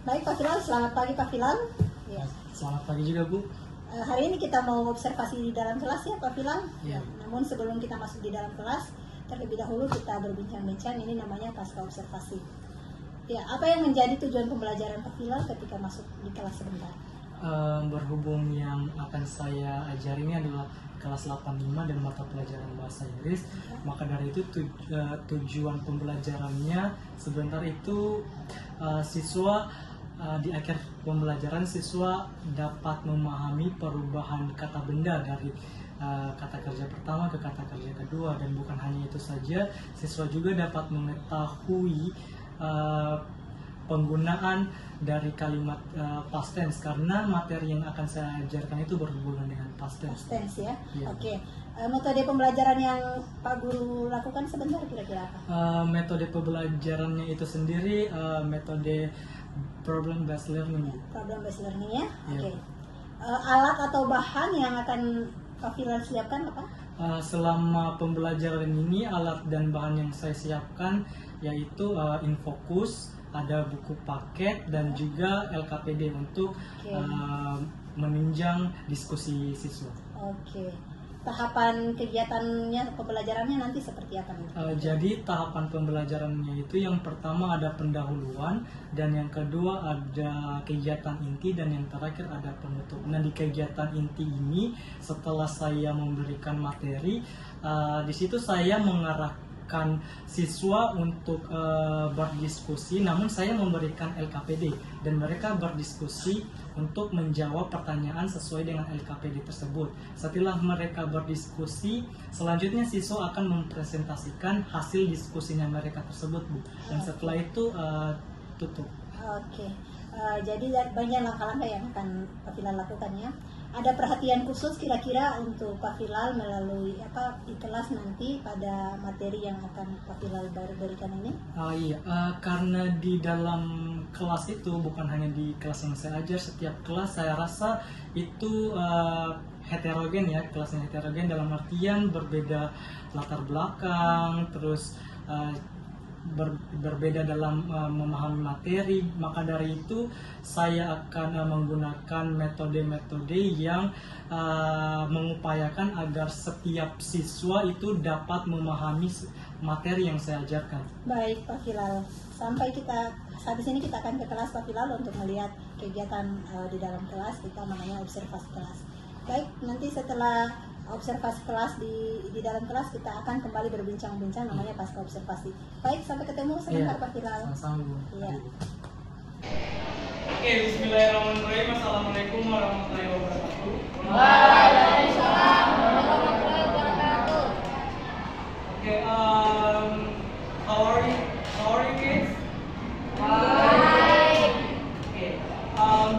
Baik Pak Filal, selamat pagi Pak Filal. Ya. Selamat pagi juga Bu. Hari ini kita mau observasi di dalam kelas ya Pak Filal. Ya. Namun sebelum kita masuk di dalam kelas, terlebih dahulu kita berbincang-bincang, ini namanya pasca observasi. Ya, apa yang menjadi tujuan pembelajaran Pak Filal ketika masuk di kelas sebentar? Berhubung yang akan saya ajari ini adalah kelas 85 dan mata pelajaran bahasa Inggris, maka dari itu tujuan pembelajarannya sebentar itu siswa di akhir pembelajaran siswa dapat memahami perubahan kata benda dari kata kerja pertama ke kata kerja kedua, dan bukan hanya itu saja, siswa juga dapat mengetahui penggunaan dari kalimat past tense, karena materi yang akan saya ajarkan itu berhubungan dengan past tense. Past tense ya. Ya. Oke. Metode pembelajaran yang Pak Guru lakukan sebentar kira-kira apa? Metode pembelajarannya itu sendiri metode problem based learning. Problem based learning ya. Ya. Oke. Alat atau bahan yang akan Pak Filal siapkan apa? Selama pembelajaran ini alat dan bahan yang saya siapkan yaitu Infocus, ada buku paket, dan juga LKPD untuk menunjang diskusi siswa. Oke. Tahapan kegiatannya, pembelajarannya nanti seperti apa nih? Jadi tahapan pembelajarannya itu yang pertama ada pendahuluan, dan yang kedua ada kegiatan inti, dan yang terakhir ada penutup. Nah, di kegiatan inti ini setelah saya memberikan materi, di situ saya mengarahkan siswa untuk berdiskusi, namun saya memberikan LKPD dan mereka berdiskusi untuk menjawab pertanyaan sesuai dengan LKPD tersebut. Setelah mereka berdiskusi, selanjutnya siswa akan mempresentasikan hasil diskusinya mereka tersebut, Bu. Dan setelah itu tutup. Oke. Jadi banyak langkah-langkah yang akan Pak Filal lakukan ya. Ada perhatian khusus kira-kira untuk Pak Filal melalui di kelas nanti pada materi yang akan Pak Filal berikan ini? Iya, karena di dalam kelas itu bukan hanya di kelas yang saya ajar, setiap kelas saya rasa itu heterogen ya, kelasnya heterogen dalam artian berbeda latar belakang, terus berbeda dalam memahami materi. Maka dari itu saya akan menggunakan metode-metode yang mengupayakan agar setiap siswa itu dapat memahami materi yang saya ajarkan. Baik Pak Filal, habis ini kita akan ke kelas Pak Filal untuk melihat kegiatan di dalam kelas, kita namanya observasi kelas. Baik, nanti setelah observasi kelas di dalam kelas kita akan kembali berbincang-bincang, namanya pasca observasi. Baik, sampai ketemu sebentar Pak Filal. Sama-sama. Iya. Oke, bismillahirrahmanirrahim. Assalamualaikum warahmatullahi wabarakatuh. Waalaikumsalam warahmatullahi wabarakatuh. Oke, how are you kids? Baik. Okay.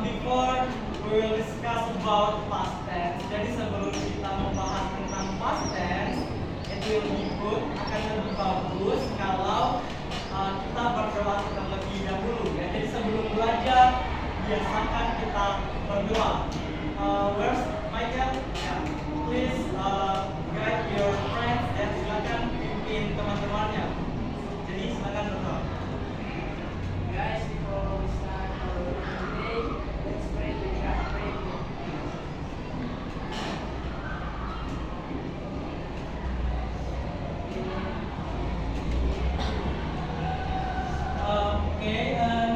Before we will discuss about past tense. Jadi sebelum kita membahas tentang past tense, it will be good, akan lebih bagus kalau kita berdoa terlebih dahulu ya. Jadi sebelum belajar, biasakan kita berdoa. Where's Michael? Yeah. Please guide your friends dan silakan pimpin teman-temannya. Jadi silakan berdoa. Guys, before we start our today, let's pray together.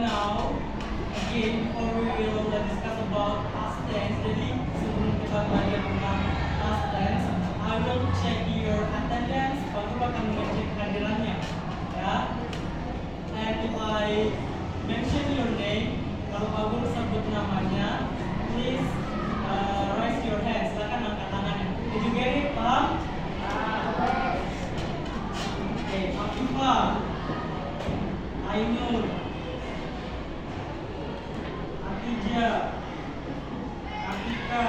Now again, before we will discuss about past tense. Jadi sebelum kita belajar tentang past tense, I will check your attendance. Pak Guru akan mengecek kehadirannya, ya. And if I mention your name, kalau Pak Guru sebut namanya, please raise your hand. Silakan angkat tangannya. Did you get it, Pak? Okay, Afifa, Ainul, Atija, Atika,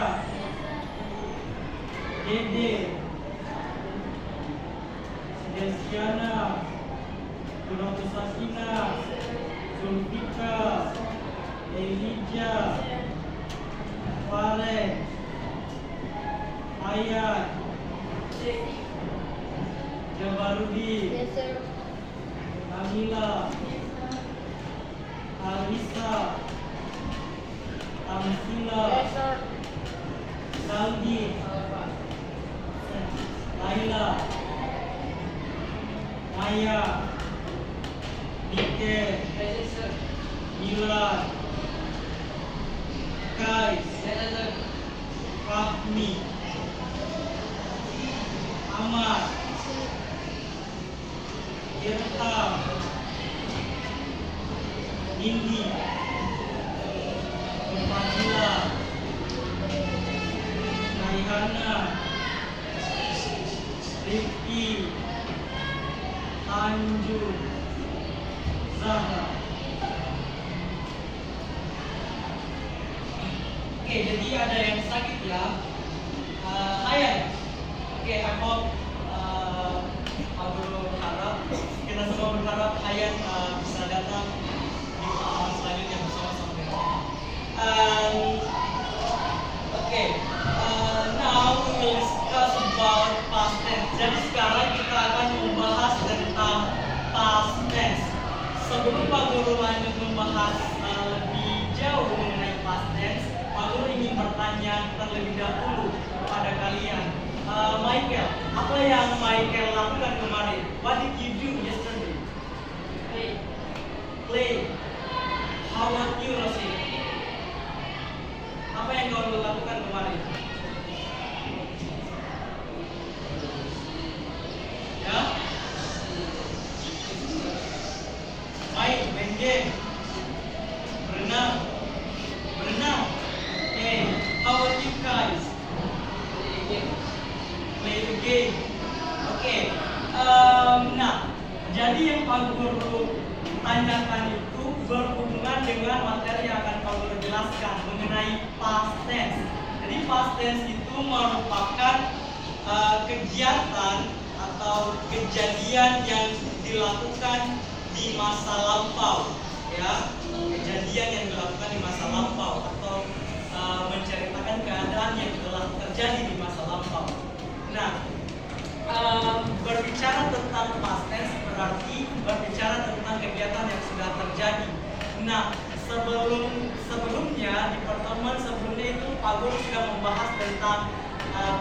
Dede, Desiana, Gunatusasina, Zulfika, Elijah, Farid, Ayat, Jabarudi, Amila, Alisa, Tamsila, Yes, sir. Saldi, Laila, Maya, Nike, Yes, sir. Milad, Kais, Yes, sir. Fahmi, Ahmad, Irham, Nindi, Fadila, Raihana, Rifki, Tanju, Zahra. Oke, jadi ada yang sakit ya. Hayat. Oke, I hope aku berharap kita semua berharap Hayat bisa datang di pertemuan selanjutnya bersama-sama dengan kita. Okay, now we will discuss about past tense. Jadi sekarang kita akan membahas tentang past tense. Sebelum Pak Guru lanjut membahas lebih jauh mengenai past tense, Pak Guru ingin bertanya terlebih dahulu kepada kalian. Michael, apa yang Michael lakukan kemarin? What did you do yesterday? Play. How about you, Rosie? Apa yang kau lakukan kemarin? Ya? Main game. Berenang. Okay. How about you guys? Play the game. Okay. Nah, jadi yang Pak Guru tanyakan itu berhubungan dengan materi yang akan Pak Guru jelaskan mengenai past tense. Jadi past tense itu merupakan kegiatan atau kejadian yang dilakukan di masa lampau, ya, kejadian yang dilakukan di masa lampau atau menceritakan keadaan yang telah terjadi di masa lampau. Nah, berbicara tentang past tense berarti berbicara tentang kegiatan yang sudah terjadi. Nah, sebelumnya di pertemuan sebelumnya itu Pak Guru sudah membahas tentang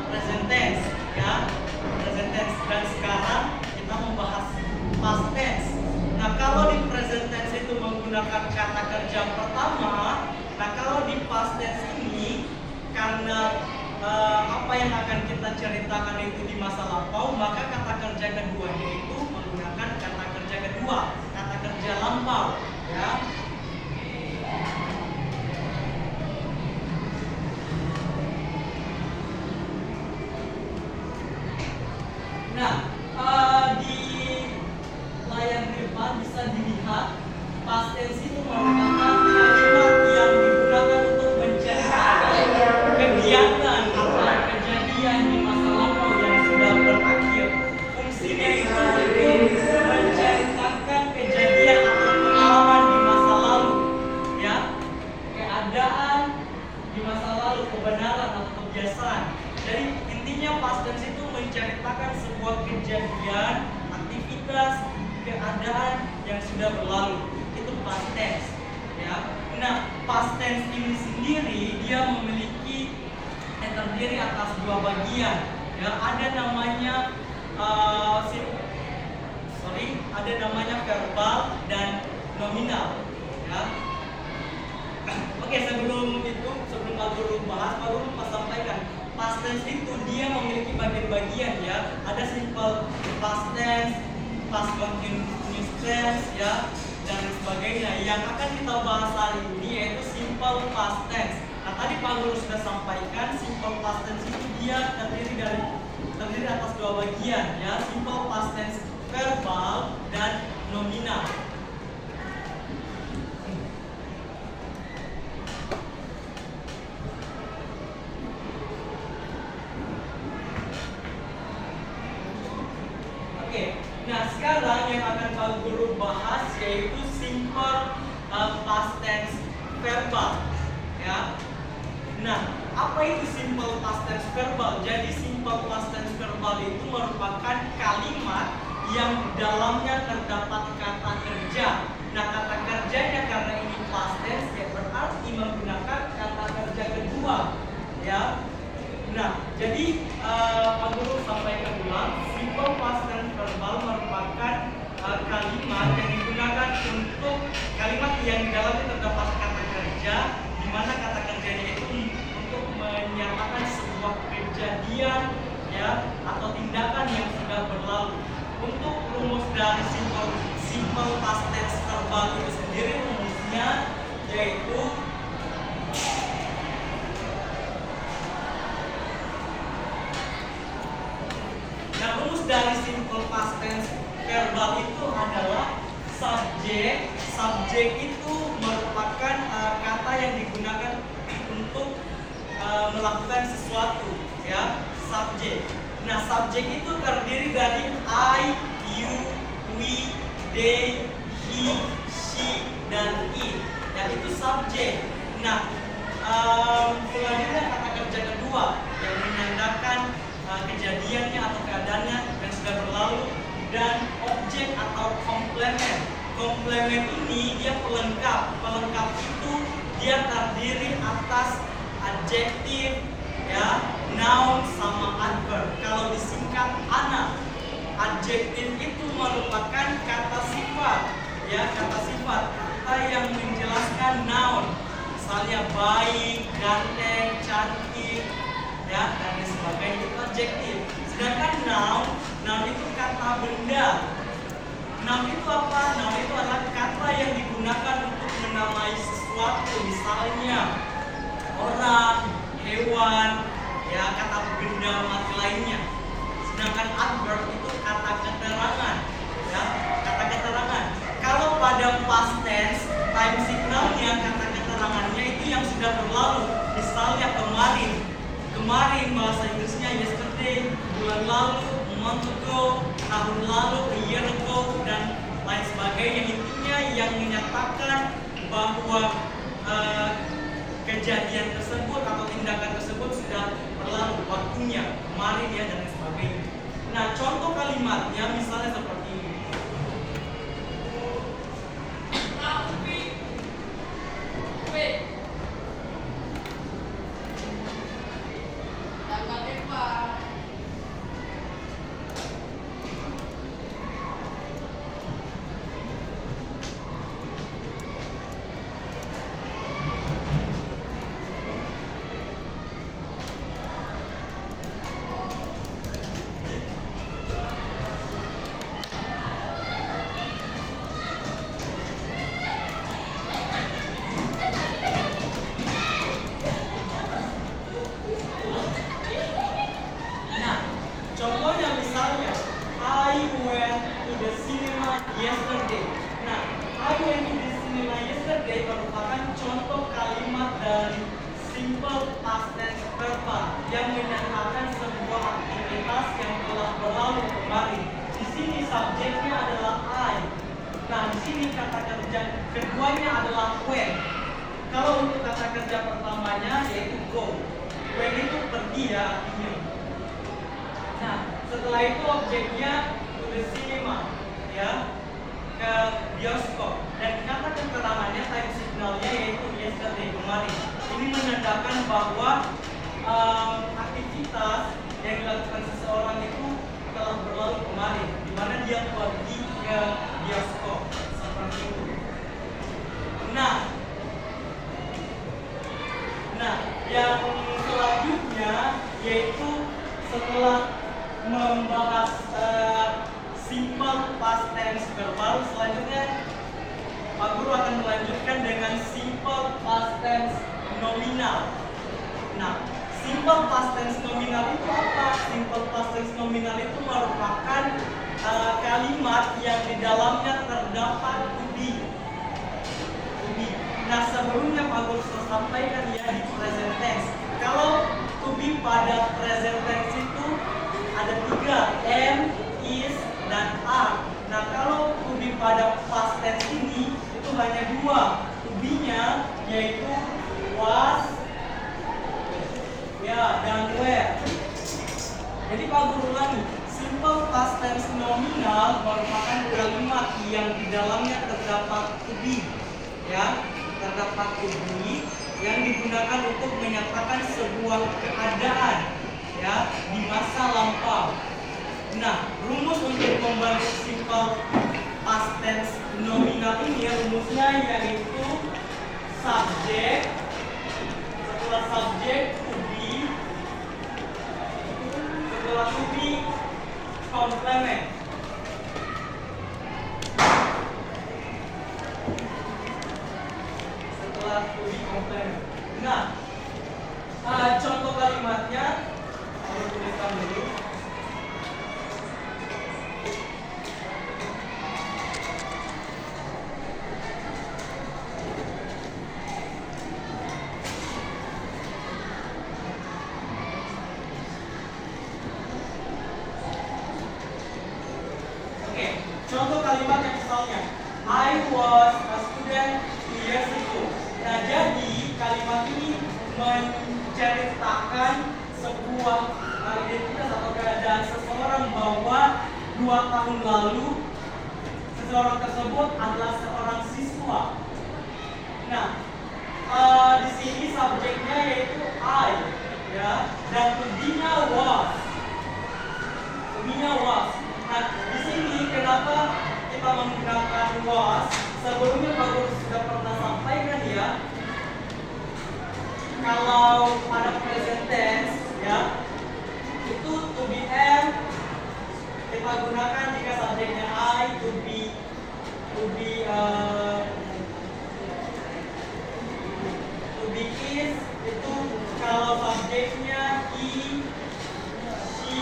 present tense, ya, present tense, dan sekarang kita membahas past tense. Nah, kalau di present tense itu menggunakan kata kerja pertama, nah kalau di past tense ini karena apa yang akan kita ceritakan itu di masa lampau, maka kata kerja keduanya itu menggunakan kata kerja kedua, kata kerja lampau, ya. Nah, di layar depan bisa dilihat past tense itu merupakan kalimat yang digunakan untuk menceritakan kegiatan atau kejadian di masa lampau yang sudah berakhir. Fungsinya itu untuk menceritakan kejadian atau pengalaman di masa lalu, ya, keadaan di masa lalu, kebenaran atau kebiasaan. Jadi intinya past tense itu menceritakan sebuah kejadian, aktivitas, keadaan yang sudah berlalu. Itu past tense, ya. Nah, past tense ini sendiri dia memiliki terdiri atas dua bagian, ya. Ada namanya ada namanya verbal dan nominal, ya. Oke, sebelum Pak Guru bahas, Pak Guru sampaikan past tense itu dia memiliki bagian-bagian, ya. Ada simple past tense, past continuous tense, ya, dan sebagainya. Yang akan kita bahas hari ini yaitu simple past tense. Nah, tadi Pak Guru sudah sampaikan simple past tense itu dia terdiri atas dua bagian, ya, simple past tense verbal dan nominal. Oke, nah sekarang yang akan Pak Guru bahas yaitu simple past tense verbal, ya. Nah, apa itu simple past tense verbal? Jadi simple past tense verbal itu merupakan kalimat yang di dalamnya terdapat kata kerja. Nah, kata kerjanya karena ini past tense ya berarti menggunakan kata dalamnya terdapat kata kerja, di mana kata kerjanya itu untuk menyatakan sebuah kejadian ya atau tindakan yang sudah berlalu. Untuk rumus dari simple past tense verbal itu sendiri, rumusnya yaitu rumus dari simple past tense verbal itu adalah subjek. Subjek itu merupakan kata yang digunakan untuk melakukan sesuatu, ya, subjek. Nah, subjek itu terdiri dari I, you, we, they, he, she, dan it. Ya, itu subjek. Nah, selanjutnya kata kerja kedua yang menandakan kejadiannya atau keadaannya yang sudah berlalu, dan objek atau komplement. Komplement ini dia pelengkap. Pelengkap itu dia terdiri atas adjektif, ya, noun sama adverb. Kalau disingkat ANA. Adjektif itu merupakan kata sifat, ya, kata sifat, kata yang menjelaskan noun. Misalnya baik, ganteng, cantik, ya, dan lain sebagainya, itu adjektif. Sedangkan noun itu kata benda. Noun itu apa? Noun itu adalah kata yang digunakan untuk menamai sesuatu, misalnya orang, hewan, ya, kata benda mati lainnya. Sedangkan adverb itu kata keterangan, ya, kata keterangan. Kalau pada past tense, time signalnya, kata keterangannya itu yang sudah berlalu. Misalnya kemarin bahasa Inggrisnya yesterday, bulan lalu, a month ago, tahun lalu, a year ago, dan lain sebagainya. Intinya yang menyatakan bahwa kejadian tersebut atau tindakan tersebut sudah berlalu waktunya, kemarin, ya, dan lain sebagainya. Nah, contoh kalimatnya misalnya seperti ini. Contohnya misalnya, I went to the cinema yesterday. Nah, I went to the cinema yesterday merupakan contoh kalimat dari simple past tense verbal yang menyatakan sebuah aktivitas yang telah berlalu kemarin. Di sini subjeknya adalah I. Nah, di sini kata kerja keduanya adalah when. Kalau untuk kata kerja pertamanya yaitu go. When itu pergi, ya, artinya. Nah, setelah itu objeknya to the cinema, ya, ke bioskop. Dan kata keterangannya, time signalnya yaitu yesterday, kemarin. Ini menandakan bahwa aktivitas yang dilakukan seseorang itu telah berlalu kemarin, di mana dia pergi ke bioskop, seperti itu. Nah, yang selanjutnya yaitu setelah membahas simple past tense verbal, selanjutnya Pak Guru akan melanjutkan dengan simple past tense nominal. Nah, simple past tense nominal itu apa? Simple past tense nominal itu merupakan kalimat yang di dalamnya terdapat to be. Nah, sebelumnya Pak Guru sudah sampaikan, ya, di present tense. Kalau to be pada present tense itu ada 3, am, is, dan are. Nah, kalau to be pada past tense ini itu hanya 2. To be-nya yaitu was, ya, dan were. Jadi Pak Guru ulangi, simple past tense nominal merupakan kalimat yang di dalamnya terdapat to be, ya, terdapat to be yang digunakan untuk menyatakan sebuah keadaan, ya, di masa lampau. Nah, rumus untuk membantu simple past tense nominal ini, rumusnya yaitu adalah to be complement. Nah, contoh kalimatnya saya tuliskan dulu. Contoh kalimat yang misalnya I was a student 2 years ago. Nah, jadi kalimat ini menceritakan sebuah identitas atau keadaan seseorang bahwa 2 tahun lalu seseorang tersebut adalah seorang siswa. Nah, di sini subjeknya yaitu I, ya, dan to-be-nya was. To-be-nya was. Nah, di sini kenapa kita menggunakan was? Sebelumnya Pak Guru sudah pernah sampaikan ya, kalau pada present tense ya, itu to be am kita gunakan jika subjeknya I, to be is, itu kalau subjeknya he, she,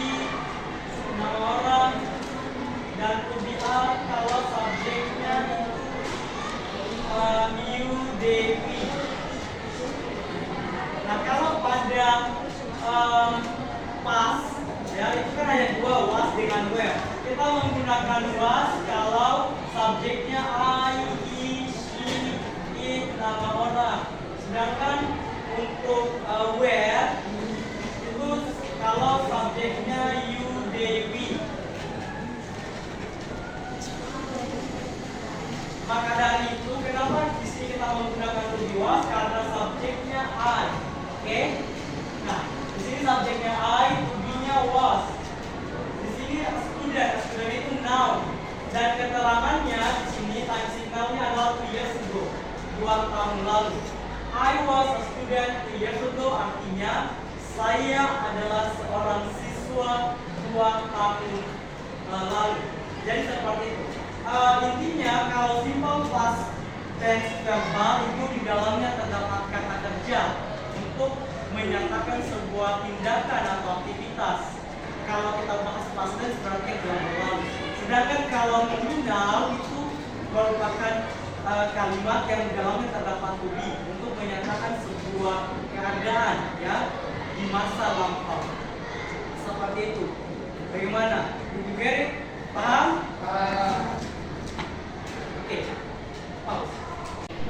nama orang, dan to be are kalau subjeknya itu you, they, we. Nah, kalau pada past ya, itu kan hanya 2, was dengan were. Kita menggunakan was kalau subjeknya I, he, she, it, nama orang. Sedangkan untuk where itu kalau subjeknya you, they, we. Maka dari itu kenapa di sini kita menggunakan to be was, karena subjeknya I. Oke? Nah, di sini subjeknya I, to be-nya was. Di sini student itu noun. Dan keterangannya di sini time signalnya adalah 2 years ago, 2 tahun lalu. I was a student 2 years ago, artinya saya adalah seorang siswa 2 tahun lalu. Jadi seperti itu. Intinya kalau simple past tense verbal itu di dalamnya terdapat kata kerja untuk menyatakan sebuah tindakan atau aktivitas. Kalau kita bahas past tense berarti yang telah berlalu. Sedangkan kalau nominal itu merupakan kalimat yang di dalamnya terdapat to be untuk menyatakan sebuah keadaan ya di masa lampau. Seperti itu. Bagaimana? You get it? Paham?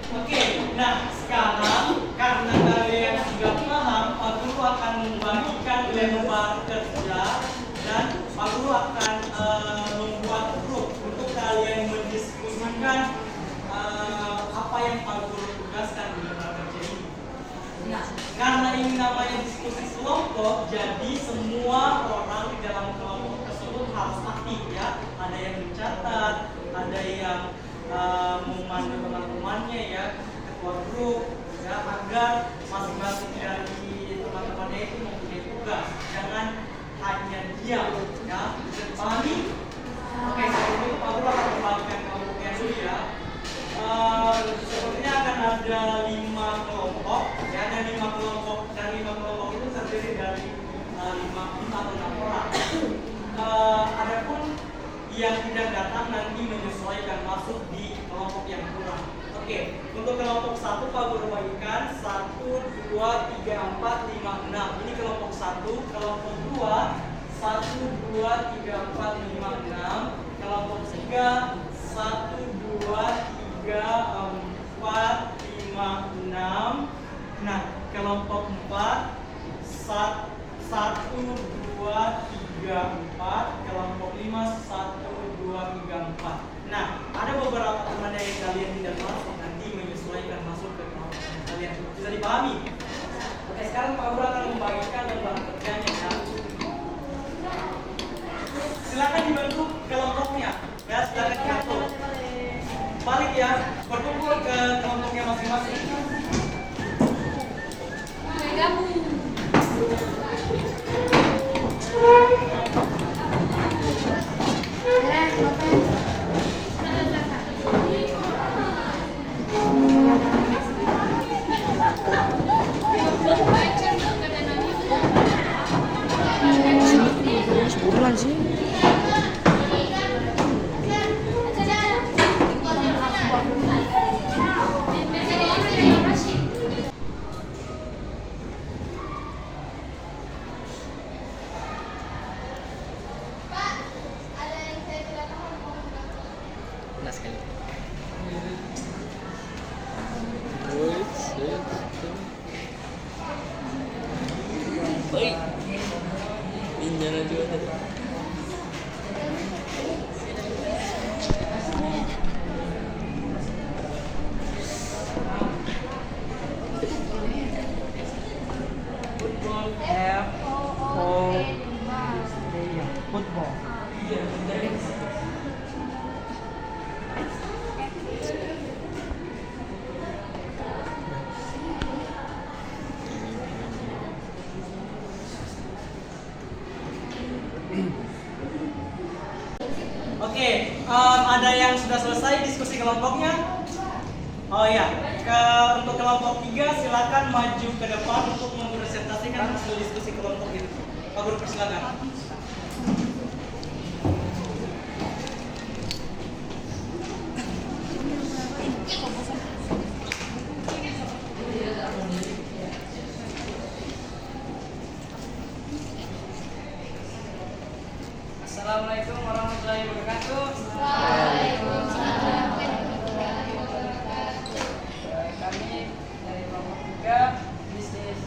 Oke, nah sekarang karena kalian sudah paham, Pak Guru akan membagikan lembar kerja dan Pak Guru akan membuat grup untuk kalian mendiskusikan apa yang Pak Guru tugaskan di lembar kerja ini. Nah, karena ini namanya diskusi kelompok, jadi semua orang di dalam kelompok tersebut harus aktif ya. Ada yang mencatat, ada yang memandu teman-temannya ya, ketua grup ya, agar masing-masing dari teman-temannya itu mempunyai tugas, jangan hanya diam ya. Pahami? Oke, sebelum itu Pak Guru akan membagikan kelompoknya dulu ya. Sepertinya akan ada 5 kelompok ya, ada 5 kelompok dan 5 kelompok itu terdiri dari 5 atau 6 orang. Adapun yang tidak datang nanti menyesuaikan masuk di kelompok yang kurang. Oke, untuk kelompok 1 Pak Guru bagikan 1, 2, 3, 4, 5, 6. Ini kelompok 1. Kelompok 2 1, 2, 3, 4, 5, 6. Kelompok 3 1, 2, 3, 4, 5, 6. Nah, kelompok 4 1, 2, 3, 4. Kelompok 5 1, 2, 3, 4. Nah, ada beberapa teman yang kalian tidak masuk, nanti menyesuaikan masuk ke kelompok kalian. Bisa dipahami? Oke, sekarang Pak Guru akan membagikan lembar kerjanya ya. Silakan dibantu kelompoknya. Ya, silakan diatur. Balik ya, berkumpul ke kelompoknya masing-masing. Gabung. Baik. Ini juga tadi. Football. Oke, ada yang sudah selesai diskusi kelompoknya? Oh ya, untuk kelompok 3 silakan maju ke depan untuk mempresentasikan hasil diskusi kelompok itu. Pak Guru persilakan. Assalamualaikum warahmatullahi wabarakatuh. Kami dari kelompok 3 bisnis.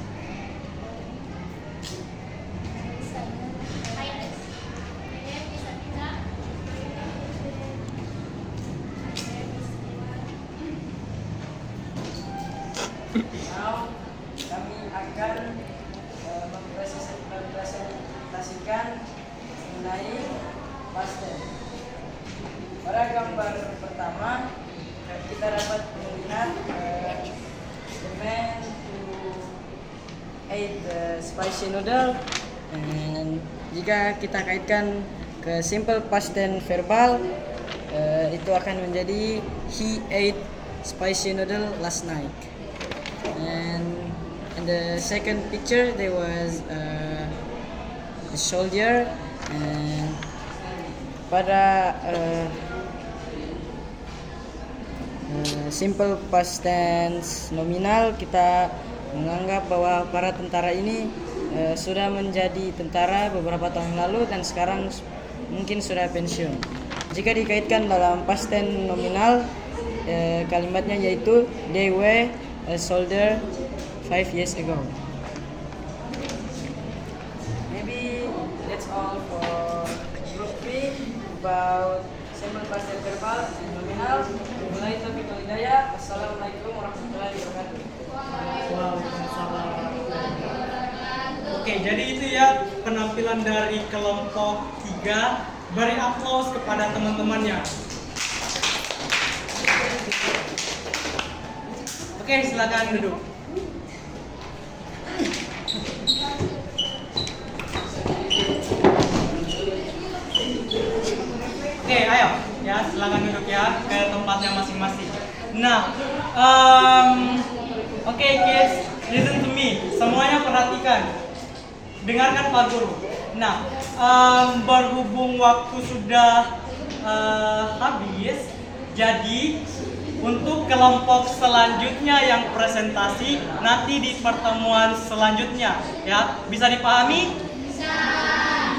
Now kami akan mempresentasikan mengenai past tense. Pada gambar pertama kita dapat melihat the man who ate the spicy noodle, and jika kita kaitkan ke simple past tense verbal, itu akan menjadi he ate spicy noodle last night. And in the second picture there was a soldier, and pada simple past tense nominal kita menganggap bahwa para tentara ini sudah menjadi tentara beberapa tahun lalu dan sekarang mungkin sudah pensiun. Jika dikaitkan dalam past tense nominal, kalimatnya yaitu they were a soldier 5 years ago. Maybe that's all for group 3 about simple past tense verbal and nominal. Mulai topik hidayah. Assalamualaikum warahmatullahi wabarakatuh. Waalaikumsalam. Oke, jadi itu ya penampilan dari kelompok 3. Beri aplaus kepada teman-temannya. Oke, silakan duduk. Oke, ayo ya, silakan duduk ya ke tempatnya masing-masing. Nah, oke kids, listen to me. Semuanya perhatikan. Dengarkan Pak Guru. Nah, berhubung waktu sudah habis, jadi untuk kelompok selanjutnya yang presentasi nanti di pertemuan selanjutnya, ya, bisa dipahami? Bisa.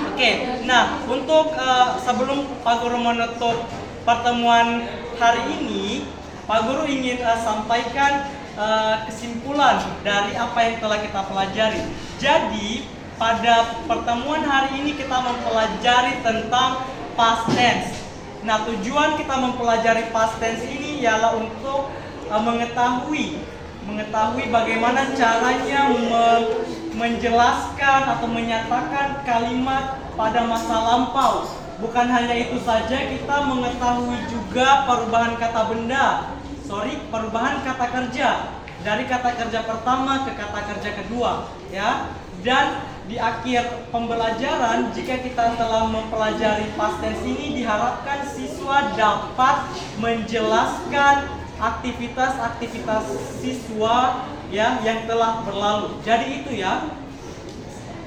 Oke, nah untuk sebelum Pak Guru menutup pertemuan hari ini, Pak Guru ingin sampaikan kesimpulan dari apa yang telah kita pelajari. Jadi pada pertemuan hari ini kita mempelajari tentang past tense. Nah, tujuan kita mempelajari past tense ini ialah untuk mengetahui bagaimana caranya menjelaskan atau menyatakan kalimat pada masa lampau. Bukan hanya itu saja, kita mengetahui juga perubahan kata perubahan kata kerja dari kata kerja pertama ke kata kerja kedua, ya. Dan di akhir pembelajaran, jika kita telah mempelajari past tense ini, diharapkan siswa dapat menjelaskan aktivitas-aktivitas siswa ya yang telah berlalu. Jadi itu ya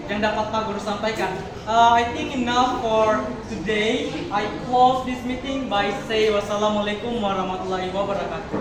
yang dapat Pak Guru sampaikan. I think enough for today. I close this meeting by say wassalamualaikum warahmatullahi wabarakatuh.